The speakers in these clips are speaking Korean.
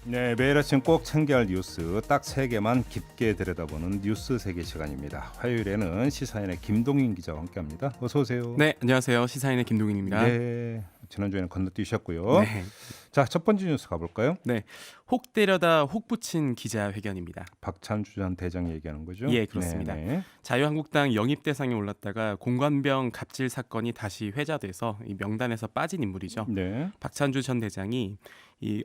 네, 매일 아침 꼭 챙겨야 할 뉴스 딱 3개만 깊게 들여다보는 뉴스 세계 시간입니다. 화요일에는 시사인의 김동인 기자와 함께합니다. 어서 오세요. 네, 안녕하세요. 시사인의 김동인입니다. 네, 지난주에는 건너뛰셨고요. 네. 자, 첫 번째 뉴스 가볼까요? 네. 혹 때려다 혹 붙인 기자회견입니다. 박찬주 전 대장 얘기하는 거죠? 예, 그렇습니다. 네네. 자유한국당 영입 대상에 올랐다가 공관병 갑질 사건이 다시 회자돼서 이 명단에서 빠진 인물이죠. 네. 박찬주 전 대장이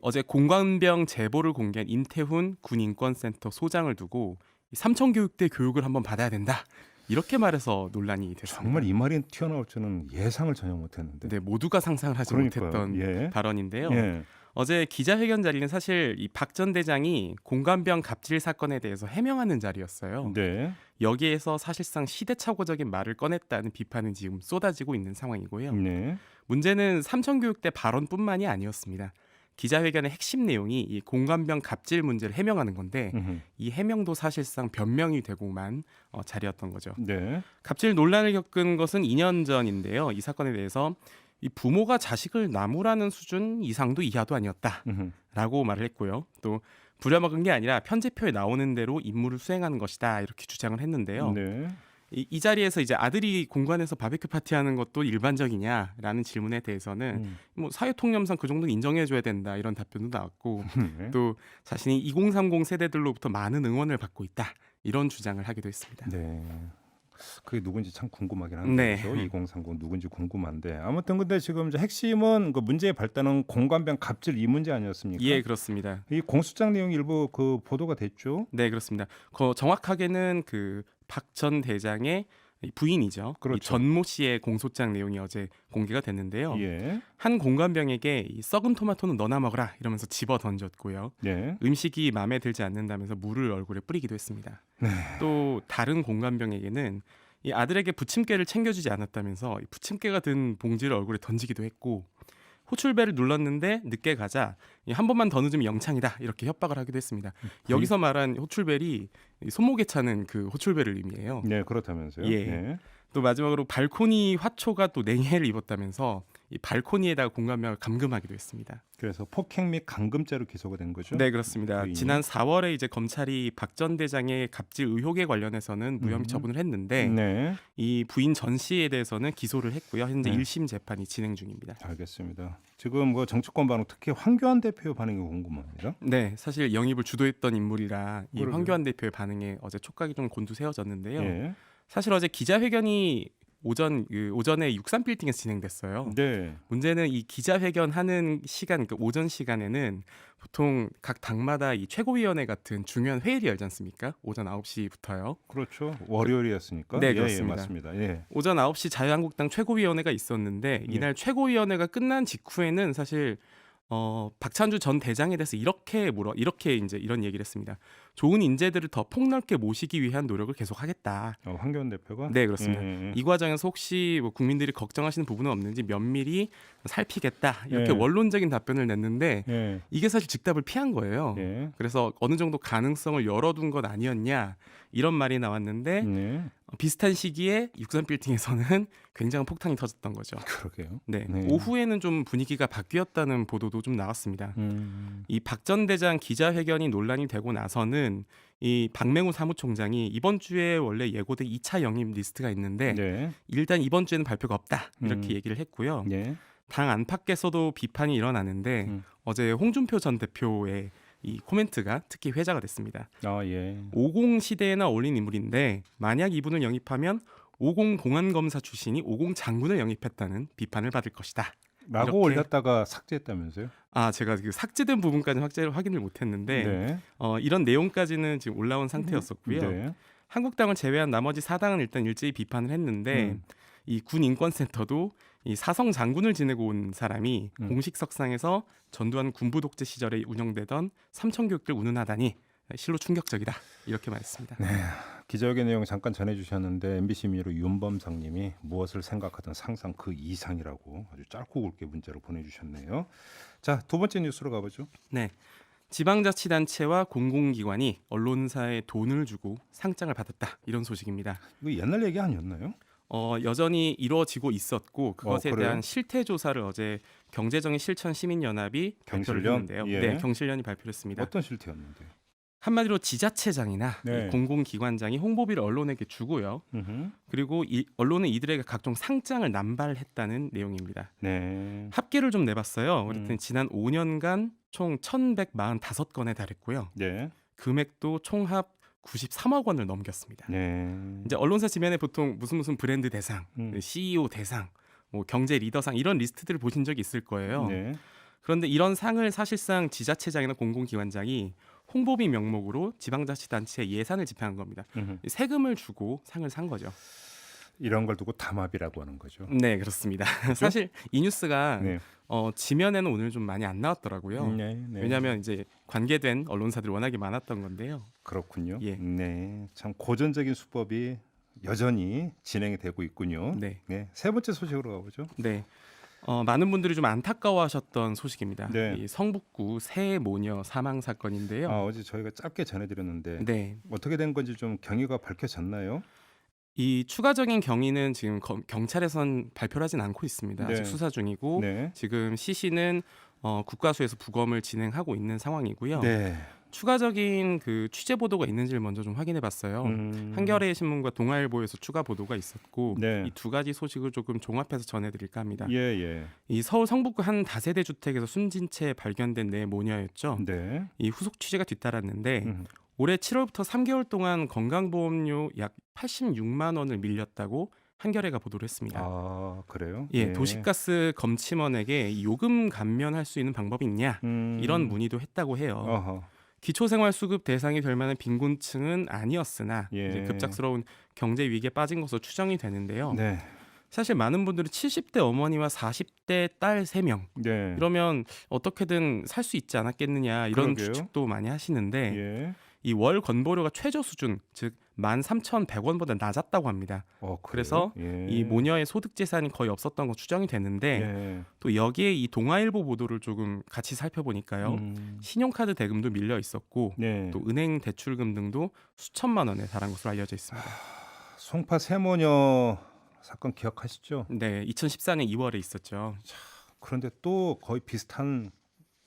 어제 공관병 제보를 공개한 임태훈 군인권센터 소장을 두고 삼청교육대 교육을 한번 받아야 된다. 이렇게 말해서 논란이 됐습니다. 정말 이 말이 튀어나올 줄은 예상을 전혀 못했는데. 네, 모두가 상상을 하지 그러니까요. 못했던 예. 발언인데요. 예. 어제 기자회견 자리는 사실 이 박 전 대장이 공관병 갑질 사건에 대해서 해명하는 자리였어요. 네. 여기에서 사실상 시대착오적인 말을 꺼냈다는 비판은 지금 쏟아지고 있는 상황이고요. 네. 문제는 삼청교육대 발언뿐만이 아니었습니다. 기자회견의 핵심 내용이 이 공관병 갑질 문제를 해명하는 건데 이 해명도 사실상 변명이 되고만 자리였던 거죠. 네. 갑질 논란을 겪은 것은 2년 전인데요. 이 사건에 대해서 이 부모가 자식을 나무라는 수준 이상도 이하도 아니었다라고 말을 했고요. 또 부려먹은 게 아니라 편제표에 나오는 대로 임무를 수행하는 것이다 이렇게 주장을 했는데요. 네. 이 자리에서 이제 아들이 공관에서 바베큐 파티하는 것도 일반적이냐라는 질문에 대해서는 뭐 사회통념상 그 정도 인정해줘야 된다 이런 답변도 나왔고 네. 또 자신이 2030 세대들로부터 많은 응원을 받고 있다 이런 주장을 하기도 했습니다. 네. 그게 누군지 참 궁금하긴 한데 네. 그렇죠? 2030 누군지 궁금한데 아무튼 근데 지금 이제 핵심은 그 문제의 발단은 공관병 갑질 이 문제 아니었습니까? 예, 그렇습니다. 이 공소장 내용 일부 그 보도가 됐죠. 네, 그렇습니다. 정확하게는 그 박 전 대장의 부인이죠. 그렇죠. 이 전모 씨의 공소장 내용이 어제 공개가 됐는데요. 예. 한 공관병에게 이 썩은 토마토는 너나 먹어라 이러면서 집어 던졌고요. 예. 음식이 마음에 들지 않는다면서 물을 얼굴에 뿌리기도 했습니다. 네. 또 다른 공관병에게는 이 아들에게 부침개를 챙겨주지 않았다면서 이 부침개가 든 봉지를 얼굴에 던지기도 했고 호출벨을 눌렀는데 늦게 가자 한 번만 더 늦으면 영창이다 이렇게 협박을 하기도 했습니다. 여기서 말한 호출벨이 손목에 차는 그 호출벨을 의미해요. 네, 그렇다면서요. 예. 네. 또 마지막으로 발코니 화초가 또 냉해를 입었다면서 이 발코니에다가 공감명을 감금하기도 했습니다. 그래서 폭행 및 감금죄로 기소가 된 거죠. 네, 그렇습니다. 부인이? 지난 4월에 이제 검찰이 박 전 대장의 갑질 의혹에 관련해서는 무혐의 처분을 했는데 네. 이 부인 전 씨에 대해서는 기소를 했고요. 현재 네. 1심 재판이 진행 중입니다. 알겠습니다. 지금 뭐 정치권 반응 특히 황교안 대표 반응이 궁금합니다. 네, 사실 영입을 주도했던 인물이라 이 그러게요. 황교안 대표의 반응에 어제 촉각이 좀 곤두세워졌는데요. 예. 사실 어제 기자회견이 오전에 63빌딩에서 진행됐어요. 네. 문제는 이 기자회견 하는 시간, 그 오전 시간에는 보통 각 당마다 이 최고위원회 같은 중요한 회의를 열지 않습니까? 오전 9시부터요. 그렇죠. 월요일이었으니까. 네, 예, 그렇습니다. 예, 맞습니다. 예. 오전 9시 자유한국당 최고위원회가 있었는데 이날 최고위원회가 끝난 직후에는 사실 박찬주 전 대장에 대해서 이렇게 이제 이런 얘기를 했습니다. 좋은 인재들을 더 폭넓게 모시기 위한 노력을 계속하겠다. 황교안 대표가 네, 그렇습니다. 예, 예. 이 과정에서 혹시 뭐 국민들이 걱정하시는 부분은 없는지 면밀히 살피겠다 이렇게 예. 원론적인 답변을 냈는데 예. 이게 사실 즉답을 피한 거예요. 예. 그래서 어느 정도 가능성을 열어둔 것 아니었냐 이런 말이 나왔는데 네. 비슷한 시기에 63빌딩에서는 굉장한 폭탄이 터졌던 거죠. 그러게요. 네. 네. 오후에는 좀 분위기가 바뀌었다는 보도도 좀 나왔습니다. 이 박 전 대장 기자회견이 논란이 되고 나서는 이 박맹우 사무총장이 이번 주에 원래 예고된 2차 영입 리스트가 있는데 네. 일단 이번 주에는 발표가 없다 이렇게 얘기를 했고요. 예. 당 안팎에서도 비판이 일어나는데 어제 홍준표 전 대표의 이 코멘트가 특히 회자가 됐습니다. 아, 예. 50 시대에나 어울린 인물인데 만약 이분을 영입하면 50 공안검사 출신이 50 장군을 영입했다는 비판을 받을 것이다. 라고 이렇게- 올렸다가 삭제했다면서요? 제가 그 삭제된 부분까지 확인을 못했는데 네. 이런 내용까지는 지금 올라온 상태였었고요. 네. 한국당을 제외한 나머지 4당은 일단 일제히 비판을 했는데 이 군인권센터도 이 사성 장군을 지내고 온 사람이 공식 석상에서 전두환 군부 독재 시절에 운영되던 삼청교육들 운운하다니 실로 충격적이다 이렇게 말했습니다. 기자회견 내용 잠깐 전해주셨는데 MBC 미로 윤범상님이 무엇을 생각하든 상상 그 이상이라고 아주 짧고 굵게 문자로 보내주셨네요. 자, 두 번째 뉴스로 가보죠. 네. 지방자치단체와 공공기관이 언론사에 돈을 주고 상장을 받았다 이런 소식입니다. 이거 옛날 얘기 아니었나요? 여전히 이루어지고 있었고 그것에 그래요? 대한 실태 조사를 어제 경제정의 실천 시민연합이 발표를 경실련? 했는데요. 예. 네, 경실련이 발표를 했습니다. 어떤 실태였는데요? 한마디로 지자체장이나 네. 이 공공기관장이 홍보비를 언론에게 주고요. 그리고 언론은 이들에게 각종 상장을 남발했다는 내용입니다. 네. 합계를 좀 내봤어요. 그랬더니 지난 5년간 총 1,145건에 달했고요. 네. 금액도 총합 93억 원을 넘겼습니다. 네. 이제 언론사 지면에 보통 무슨 브랜드 대상, CEO 대상, 뭐 경제 리더상 이런 리스트들을 보신 적이 있을 거예요. 네. 그런데 이런 상을 사실상 지자체장이나 공공기관장이 홍보비 명목으로 지방자치단체에 예산을 집행한 겁니다. 세금을 주고 상을 산 거죠. 이런 걸 두고 담합이라고 하는 거죠. 네, 그렇습니다. 사실 이 뉴스가 네. 지면에는 오늘 좀 많이 안 나왔더라고요. 네, 네. 왜냐하면 이제 관계된 언론사들이 워낙에 많았던 건데요. 그렇군요. 예. 네. 참 고전적인 수법이 여전히 진행이 되고 있군요. 네. 네. 세 번째 소식으로 가보죠. 네. 많은 분들이 좀 안타까워하셨던 소식입니다. 네. 이 성북구 새 모녀 사망 사건인데요. 어제 저희가 짧게 전해드렸는데 네. 어떻게 된 건지 좀 경위가 밝혀졌나요? 이 추가적인 경위는 지금 경찰에선 발표를 하진 않고 있습니다. 네. 아직 수사 중이고 네. 지금 시신은 국가수에서 부검을 진행하고 있는 상황이고요. 네. 추가적인 그 취재 보도가 있는지를 먼저 좀 확인해 봤어요. 한겨레 신문과 동아일보에서 추가 보도가 있었고 네. 이 두 가지 소식을 조금 종합해서 전해드릴까 합니다. 예, 예. 이 서울 성북구 한 다세대 주택에서 숨진 채 발견된 네 모녀였죠. 네. 이 후속 취재가 뒤따랐는데 음. 올해 7월부터 3개월 동안 건강보험료 약 86만 원을 밀렸다고 한겨레가 보도를 했습니다. 아, 그래요? 예, 도시가스 검침원에게 이 요금 감면할 수 있는 방법이 있냐 이런 문의도 했다고 해요. 어허. 기초생활수급 대상이 될 만한 빈곤층은 아니었으나 예. 이제 급작스러운 경제 위기에 빠진 것으로 추정이 되는데요. 네. 사실 많은 분들이 70대 어머니와 40대 딸 3명 네. 이러면 어떻게든 살 수 있지 않았겠느냐 이런 그러게요. 추측도 많이 하시는데 예. 이 월 건보료가 최저 수준 즉 13,100원보다 낮았다고 합니다. 그래요? 그래서 예. 이 모녀의 소득 재산이 거의 없었던 거 추정이 되는데 예. 또 여기에 이 동아일보 보도를 조금 같이 살펴보니까요. 신용카드 대금도 밀려 있었고 네. 또 은행 대출금 등도 수천만 원에 달한 것으로 알려져 있습니다. 송파 세모녀 사건 기억하시죠? 네, 2014년 2월에 있었죠. 그런데 또 거의 비슷한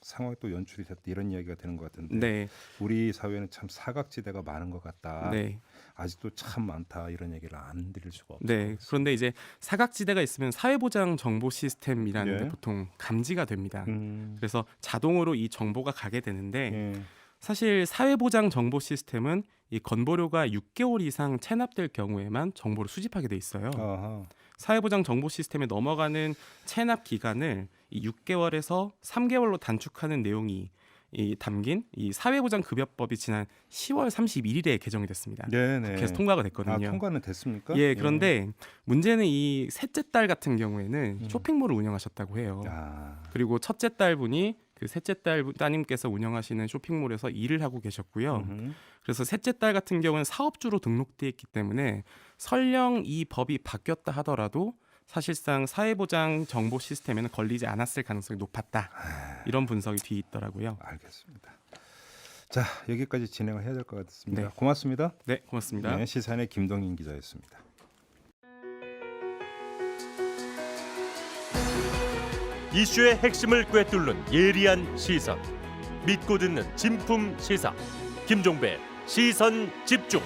상황이 또 연출이 됐다 이런 이야기가 되는 것 같은데 네, 우리 사회는 참 사각지대가 많은 것 같다. 네, 아직도 참 많다 이런 얘기를 안 드릴 수가 없어요. 네. 그런데 이제 사각지대가 있으면 사회보장 정보 시스템이라는 데 예. 보통 감지가 됩니다. 음. 그래서 자동으로 이 정보가 가게 되는데 예. 사실 사회보장 정보 시스템은 이 건보료가 6개월 이상 체납될 경우에만 정보를 수집하게 돼 있어요. 아하. 사회보장 정보 시스템에 넘어가는 체납 기간을 이 6개월에서 3개월로 단축하는 내용이 담긴 이 사회보장급여법이 지난 10월 31일에 개정이 됐습니다. 네네. 그래서 통과가 됐거든요. 통과는 됐습니까? 예, 그런데 문제는 이 셋째 딸 같은 경우에는 쇼핑몰을 운영하셨다고 해요. 아. 그리고 첫째 딸분이 그 셋째 따님께서 운영하시는 쇼핑몰에서 일을 하고 계셨고요. 그래서 셋째 딸 같은 경우는 사업주로 등록돼 있기 때문에 설령 이 법이 바뀌었다 하더라도 사실상 사회보장 정보 시스템에는 걸리지 않았을 가능성이 높았다. 이런 분석이 뒤에 있더라고요. 알겠습니다. 자, 여기까지 진행을 해야 될 것 같습니다. 네. 고맙습니다. 네, 고맙습니다. 네, 시사인의 김동인 기자였습니다. 이슈의 핵심을 꿰뚫는 예리한 시선, 믿고 듣는 진품 시사 김종배 시선 집중.